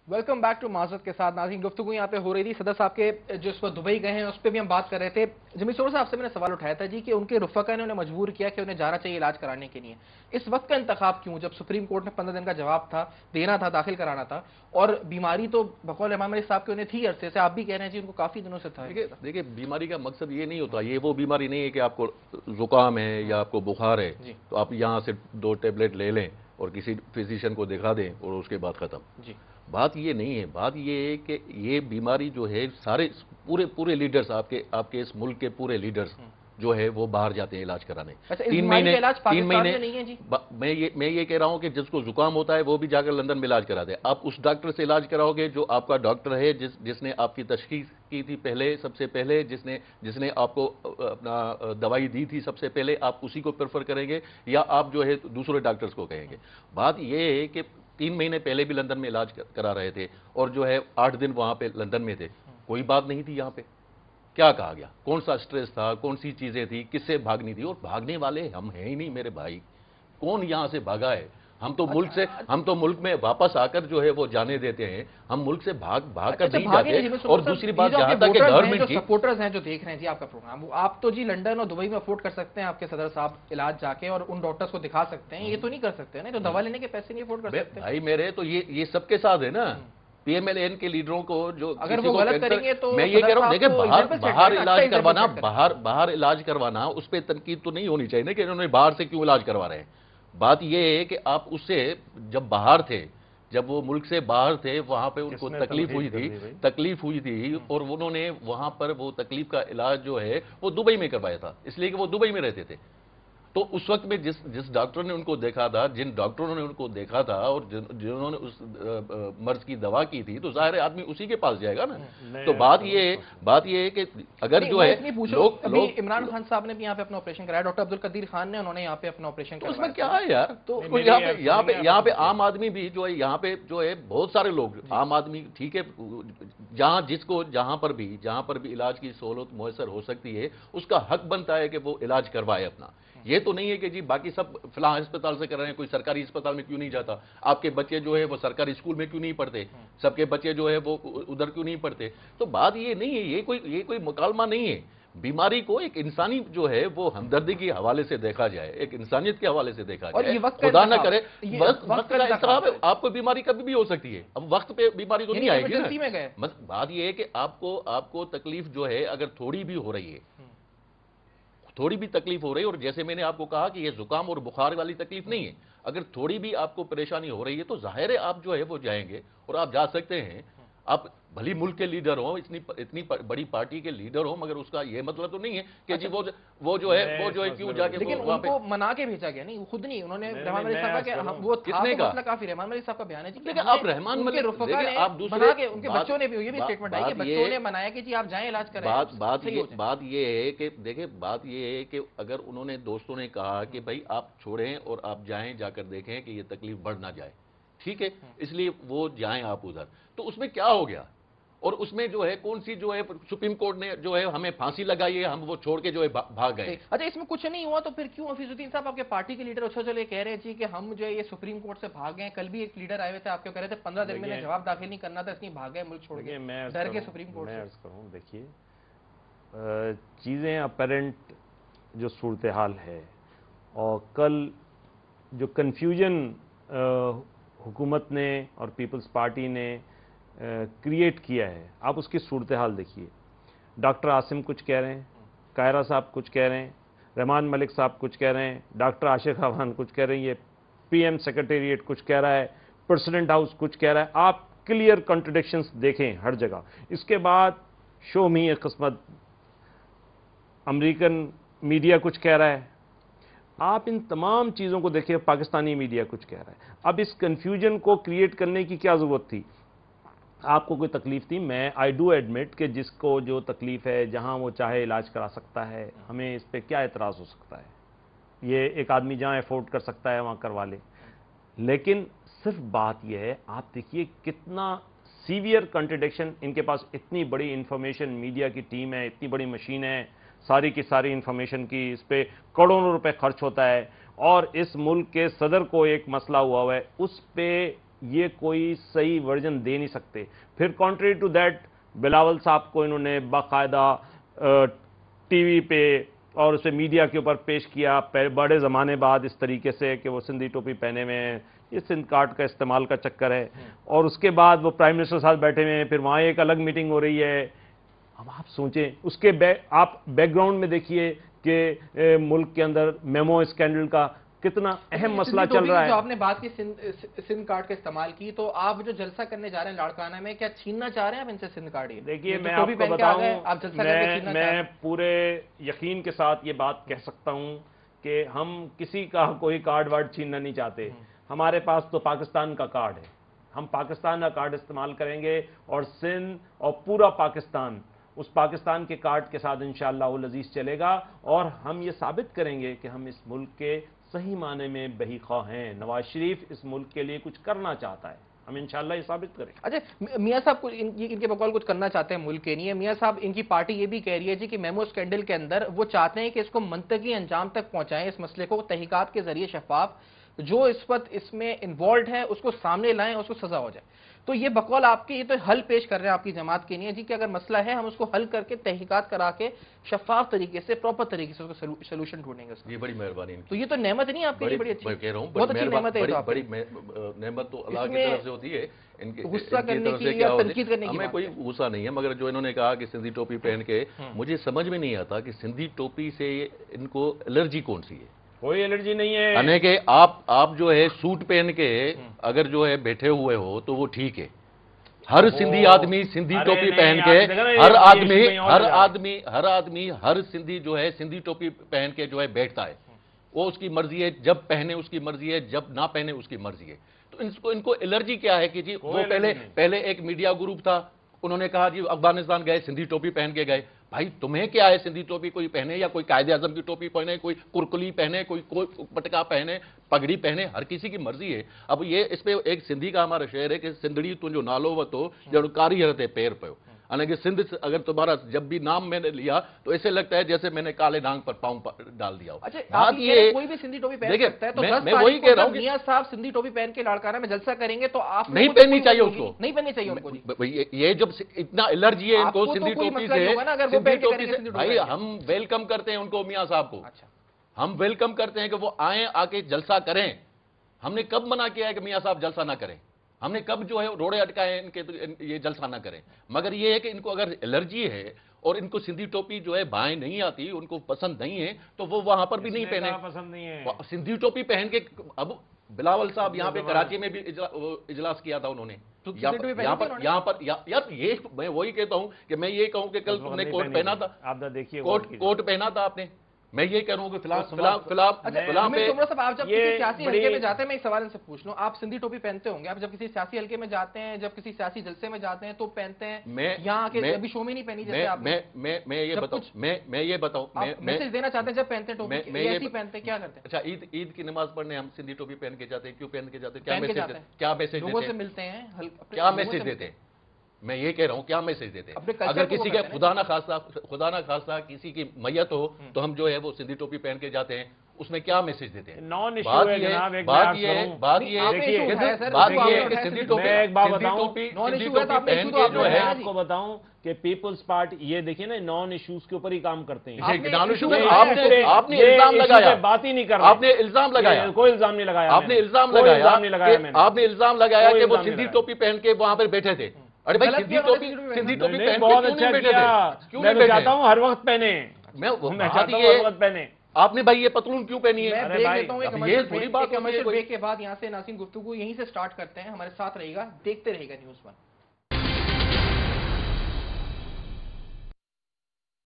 Welcome back to माजरत के साथ। नाज़रीन, गुफ्तगू यहाँ पे हो रही थी सदर साहब के जो इस वक्त दुबई गए हैं उस पर भी हम बात कर रहे थे। जमी सोर साहब से मैंने सवाल उठाया था जी कि उनके रुफ़क़ा ने उन्हें मजबूर किया कि उन्हें जाना चाहिए इलाज कराने के लिए। इस वक्त का इंतखाब क्यों, जब सुप्रीम कोर्ट ने 15 दिन का जवाब था देना था, दाखिल कराना था, और बीमारी तो बकौल इमाम अली साहब के उन्हें थी अरसे से, आप भी कह रहे हैं जी उनको काफ़ी दिनों से था। देखिए बीमारी का मकसद ये नहीं होता, ये वो बीमारी नहीं है कि आपको जुकाम है या आपको बुखार है तो आप यहाँ से 2 टेबलेट ले लें और किसी फिजिशियन को दिखा दें और उसके बाद ख़त्म। जी, बात ये नहीं है, बात ये है कि ये बीमारी जो है सारे पूरे लीडर्स, आपके इस मुल्क के पूरे लीडर्स जो है वो बाहर जाते हैं इलाज कराने। अच्छा, इस बीमारी का इलाज पाकिस्तान में नहीं है जी? मैं ये कह रहा हूं कि जिसको जुकाम होता है वो भी जाकर लंदन में इलाज कराते हैं। आप उस डॉक्टर से इलाज कराओगे जो आपका डॉक्टर है, जिसने आपकी तशखीस की थी पहले, सबसे पहले जिसने आपको अपना दवाई दी थी सबसे पहले, आप उसी को प्रेफर करेंगे या आप जो है दूसरे डॉक्टर्स को कहेंगे? बात ये है कि 3 महीने पहले भी लंदन में इलाज करा रहे थे और जो है 8 दिन वहां पे लंदन में थे, कोई बात नहीं थी। यहाँ पे क्या कहा गया? कौन सा स्ट्रेस था, कौन सी चीजें थी, किससे भागनी थी? और भागने वाले हम हैं ही नहीं मेरे भाई। कौन यहां से भागा है? हम तो मुल्क में वापस आकर जो है वो जाने देते हैं। हम मुल्क से भाग कर नहीं जाते। और दूसरी बात, जहां तक गवर्नमेंट की सपोर्टर्स हैं जो देख रहे हैं जी आपका प्रोग्राम, वो आप तो जी लंदन और दुबई में अफोर्ड कर सकते हैं आपके सदर साहब इलाज जाके और उन डॉक्टर्स को दिखा सकते हैं, ये तो नहीं कर सकते ना, तो दवा लेने के पैसे नहीं अफोर्ड कर सकते भाई मेरे। तो ये सबके साथ है ना, पीएमएलएन के लीडरों को जो अगर वो गलत करेंगे तो मैं ये कह रहा हूं, देखिए बाहर इलाज करवाना उस पर तनकीद तो नहीं होनी चाहिए ना कि इन्होंने बाहर से क्यों इलाज करवा रहे हैं। बात ये है कि आप उससे जब बाहर थे, जब वो मुल्क से बाहर थे, वहां पे उनको तकलीफ हुई थी और उन्होंने वहां पर वो तकलीफ का इलाज जो है वो दुबई में करवाया था, इसलिए कि वो दुबई में रहते थे। तो उस वक्त में जिस डॉक्टर ने उनको देखा था, जिन डॉक्टरों ने उनको देखा था और जिन्होंने उस मर्ज की दवा की थी, तो जाहिर है आदमी उसी के पास जाएगा ना। तो बात ये है कि अगर जो है लोग इमरान खान साहब ने भी यहाँ पे अपना ऑपरेशन कराया, डॉक्टर अब्दुल कदीर खान ने, उन्होंने यहाँ पे अपना ऑपरेशन कराया। उसमें क्या है यार? तो यहाँ पे आम आदमी भी जो है, यहाँ पे जो है बहुत सारे लोग आम आदमी, ठीक है, जहां पर भी इलाज की सहूलत मुयसर हो सकती है, उसका हक बनता है कि वो इलाज करवाए अपना। ये तो नहीं है कि जी बाकी सब फलां अस्पताल से कर रहे हैं, कोई सरकारी अस्पताल में क्यों नहीं जाता? आपके बच्चे जो है वो सरकारी स्कूल में क्यों नहीं पढ़ते? सबके बच्चे जो है वो उधर क्यों नहीं पढ़ते? तो बात ये नहीं है, ये कोई मुकालमा नहीं है। बीमारी को एक इंसानी जो है वो हमदर्दी के हवाले से देखा जाए, एक इंसानियत के हवाले से देखा जाए। खुदा ना करे वक्त का इंतखाब है, आपको बीमारी कभी भी हो सकती है। अब वक्त पे बीमारी तो नहीं आएगी ना। बात ये है कि आपको तकलीफ जो है अगर थोड़ी भी हो रही है, थोड़ी भी तकलीफ हो रही है, और जैसे मैंने आपको कहा कि ये जुकाम और बुखार वाली तकलीफ नहीं है, अगर थोड़ी भी आपको परेशानी हो रही है तो जाहिर है आप जो है वो जाएंगे और आप जा सकते हैं। आप भली मुल्क के लीडर हो, इतनी बड़ी पार्टी के लीडर हो, मगर उसका ये मतलब तो नहीं है कि जी वो जो है क्यों जाके, लेकिन उनको मना के भेजा गया नहीं, खुद नहीं, उन्होंने रहमान मलिक साहब का वो किसने का मसला काफी रहमान मलिक साहब का बयान है जी। लेकिन आप रहमान मलिक आप दूसरे उनके बच्चों ने भी ये भी स्टेटमेंट आई कि बच्चों ने मनाया कि जी आप जाएं इलाज करें। बात ये है कि देखिए, बात ये है कि अगर उन्होंने दोस्तों ने कहा कि भाई आप छोड़ें और आप जाएं, जाकर देखें कि ये तकलीफ बढ़ ना जाए, ठीक है, इसलिए वो जाएं आप उधर, तो उसमें क्या हो गया? और उसमें जो है कौन सी जो है सुप्रीम कोर्ट ने जो है हमें फांसी लगाई है, हम वो छोड़ के जो है भाग गए। अच्छा, इसमें कुछ नहीं हुआ तो फिर क्यों हफीजुद्दीन साहब आपके पार्टी के लीडर उछल चले कह रहे जी कि हम जो है ये सुप्रीम कोर्ट से भाग गए? कल भी एक लीडर आए हुए थे, आपके कह रहे थे 15 दिन में जवाब दाखिल नहीं करना था, इसलिए भाग गए मुल्क छोड़ के डर के सुप्रीम कोर्ट से। देखिए, चीजें अपेरेंट जो सूरत हाल है और कल जो कन्फ्यूजन हुकूमत ने और पीपल्स पार्टी ने क्रिएट किया है, आप उसकी सूरत हाल देखिए। डॉक्टर आसिम कुछ कह रहे हैं, कायरा साहब कुछ कह रहे हैं, रहमान मलिक साहब कुछ कह रहे हैं, डॉक्टर आशिक खान कुछ कह रही है, पीएम सेक्रेटेरिएट कुछ कह रहा है, प्रेसिडेंट हाउस कुछ कह रहा है। आप क्लियर कॉन्ट्रडिक्शंस देखें हर जगह। इसके बाद शो मी किस्मत, अमेरिकन मीडिया कुछ कह रहा है। आप इन तमाम चीज़ों को देखिए, पाकिस्तानी मीडिया कुछ कह रहा है। अब इस कन्फ्यूजन को क्रिएट करने की क्या ज़रूरत थी? आपको कोई तकलीफ थी, मैं आई डू एडमिट कि जिसको जो तकलीफ है, जहां वो चाहे इलाज करा सकता है, हमें इस पे क्या एतराज़ हो सकता है? ये एक आदमी जहां अफोर्ड कर सकता है वहां करवा ले। लेकिन सिर्फ बात यह है, आप देखिए कितना सीवियर कॉन्ट्रडिक्शन। इनके पास इतनी बड़ी इंफॉर्मेशन, मीडिया की टीम है, इतनी बड़ी मशीन है, सारी की सारी इंफॉर्मेशन की, इस पे करोड़ों रुपए खर्च होता है, और इस मुल्क के सदर को एक मसला हुआ है, उस पे یہ کوئی صحیح ورژن دے نہیں سکتے. پھر کانٹری ٹو دیٹ بلاول صاحب کو انہوں نے باقاعدہ ٹی وی پہ اور اسے میڈیا کے اوپر پیش کیا بڑے زمانے بعد اس طریقے سے کہ وہ سندھی ٹوپی پہنے ہوئے ہیں. یہ سندھ کارڈ کا استعمال کا چکر ہے. اور اس کے بعد وہ پرائم منسٹر صاحب بیٹھے ہوئے ہیں, پھر وہاں ایک الگ میٹنگ ہو رہی ہے. اب آپ سوچیں اس کے آپ بیک گراؤنڈ میں دیکھیے کہ ملک کے اندر میمو اسکینڈل کا کتنا اہم مسئلہ چل رہا ہے. جو آپ نے بات کی سندھ کارڈ کا استعمال کی, تو آپ جو جلسہ کرنے جا رہے ہیں لاڑکانہ میں, کیا چھیننا چاہ رہے ہیں آپ ان سے سندھ کارڈ؟ دیکھیے میں آپ کو بتاؤں, میں پورے یقین کے ساتھ یہ بات کہہ سکتا ہوں کہ ہم کسی کا کوئی کارڈ وارڈ چھیننا نہیں چاہتے. ہمارے پاس تو پاکستان کا کارڈ ہے, ہم پاکستان کا کارڈ استعمال کریں گے, اور سندھ اور پورا پاکستان اس پاکستان کے کارڈ کے ساتھ انشاءاللہ وہ لذیذ چلے گا. اور ہم یہ ثابت کریں گے کہ ہم اس ملک کے صحیح معنی میں بہی خواہ ہیں. نواز شریف اس ملک کے لیے کچھ کرنا چاہتا ہے, ہم انشاءاللہ یہ ثابت کریں. اچھا میاں صاحب ان کے بقول کچھ کرنا چاہتے ہیں ملک کے لیے. میاں صاحب ان کی پارٹی یہ بھی کہہ رہی ہے جی کہ میمو اسکینڈل کے اندر وہ چاہتے ہیں کہ اس کو منطقی انجام تک پہنچائیں, اس مسئلے کو تحقیقات کے ذریعے شفاف جو اس وقت اس میں انوالوڈ ہے اس کو سامنے لائیں, اس کو سزا ہو جائے. تو یہ بقول آپ کے, یہ تو حل پیش کر رہے ہیں آپ کی جماعت کے لیے جی کہ اگر مسئلہ ہے ہم اس کو حل کر کے تحقیقات کرا کے شفاف طریقے سے پراپر طریقے سے اس کو سولوشن ڈھونڈیں گے. یہ بڑی مہربانی. تو یہ تو نعمت نہیں آپ کے لیے, بڑی اچھی, میں کہہ رہا ہوں بہت اچھی نعمت ہے. بڑی نعمت تو اللہ کی طرف سے ہوتی ہے. ان کے غصہ کرنے کی یا تنقید کرنے کی ہمیں کوئی غصہ نہیں ہے, مگر جو انہوں نے کہا کہ سندھی ٹوپی پہن کے, مجھے سمجھ میں نہیں آتا کہ سندھی ٹوپی سے ان کو الرجی کون سی ہے. کوئی الرجی نہیں ہے. یعنی کہ آپ جو ہے سوٹ پہن کے اگر جو ہے بیٹھے ہوئے ہو تو وہ ٹھیک ہے. ہر سندھی آدمی سندھی ٹوپی پہن کے, ہر آدمی ہر سندھی جو ہے سندھی ٹوپی پہن کے جو ہے بیٹھتا ہے. وہ اس کی مرضی ہے, جب پہنے اس کی مرضی ہے, جب نہ پہنے اس کی مرضی ہے. تو ان کو الرجی کیا ہے کہ جی وہ پہلے ایک میڈیا گروپ تھا, انہوں نے کہا جی افغانستان گئے سندھی ٹوپی پہن کے گئے. بھائی تمہیں کیا ہے سندھی ٹوپی کوئی پہنے یا کوئی قائد اعظم کی ٹوپی پہنے, کوئی کرکلی پہنے, کوئی پٹکا پہنے, پگڑی پہنے, ہر کسی کی مرضی ہے. اب یہ اس پہ ایک سندھی کا ہمارا شعر ہے کہ سندھڑی تجھو نالو وتو جڑ کاری ہرتے پیر پیو. یعنی کہ سندھ اگر تمہارا جب بھی نام میں نے لیا تو ایسے لگتا ہے جیسے میں نے کالے ڈانگ پر پاؤں ڈال دیا ہو. کوئی بھی سندھی ٹوپی پہن سکتا ہے, تو میں وہی کہہ رہا ہوں میاں صاحب سندھی ٹوپی پہن کے لاڑکانہ میں جلسہ کریں گے تو آپ نہیں پہننی چاہیے اس کو, نہیں پہننی چاہیے ان کو. یہ جب اتنا الرجی ہے ان کو سندھی ٹوپی سے, بھائی ہم ویلکم کرتے ہیں ان کو, میاں صاحب کو ہم ویلکم کرتے ہیں کہ وہ آئیں, آ کے جلسہ کریں. ہم نے کب منع کیا ہے کہ میاں صاحب جلسہ نہ کریں؟ ہم نے کب جو ہے روڑے اٹکائے ان کے یہ جلسہ نہ کریں؟ مگر یہ ہے کہ ان کو اگر الرجی ہے اور ان کو سندھی ٹوپی جو ہے بائیں نہیں آتی, ان کو پسند نہیں ہے, تو وہ وہاں پر بھی نہیں پہنے. پسند نہیں ہے سندھی ٹوپی پہن کے. اب بلاول صاحب یہاں پہ کراچی میں بھی اجلاس کیا تھا انہوں نے, یہاں پر یار یہ میں وہی کہتا ہوں کہ میں یہ کہوں کہ کل تم نے کوٹ پہنا تھا, آپ دیکھیے کوٹ پہنا تھا آپ نے. میں یہ کہہ رہا ہوں کہ فی الحال آپ جب کسی سیاسی حلقے میں جاتے ہیں, میں ایک سوال ان سے پوچھ لوں, آپ سندھی ٹوپی پہنتے ہوں گے, آپ جب کسی سیاسی حلقے میں جاتے ہیں, جب کسی سیاسی جلسے میں جاتے ہیں تو پہنتے ہیں, یہاں کے ابھی شو میں نہیں پہنی جیسے آپ. میں یہ بتاؤں میسج دینا چاہتے ہیں جب پہنتے ہیں ٹوپی, ایسی پہنتے ہیں, کیا کرتے ہیں؟ اچھا عید کی نماز پڑھنے ہم سندھی ٹوپی پہن کے جاتے ہیں, کیوں پہن کے جاتے ہیں؟ کیا میسج لوگوں سے ملتے ہیں, کیا میسج دیتے ہیں؟ میں یہ کہہ رہا ہوں کیا میسج دیتے ہیں؟ اگر کسی کا خدا نہ خواستہ کسی کی میت ہو تو ہم جو ہے وہ سندھی ٹوپی پہن کے جاتے ہیں, اس میں کیا میسج دیتے ہیں؟ بات یہ ہے کہ سندھی ٹوپی پہن کے جو ہے, آپ کو بتاؤں کہ پیپلز پارٹی یہ دیکھیے نا نان ایشوز کے اوپر ہی کام کرتے ہیں. آپ نے الزام لگایا, بات ہی نہیں کر رہے, آپ نے الزام لگایا, کوئی الزام نہیں لگایا, آپ نے الزام لگایا کہ وہ سندھی ٹوپی پہن کے وہاں پر بیٹھے تھے. ارے بھائی سندھی ٹوپی پہن بہت اچھا کیا, میں چاہتا ہوں ہر وقت پہنے, میں چاہتا ہوں ہر وقت پہنے. آپ نے بھائی یہ پتلون کیوں پہنی ہے؟ یہ تھوڑی بات ہے. کے بعد یہاں سے ناظرین گفتگو یہیں سے سٹارٹ کرتے ہیں, ہمارے ساتھ رہے گا, دیکھتے رہے گا نیوز 1.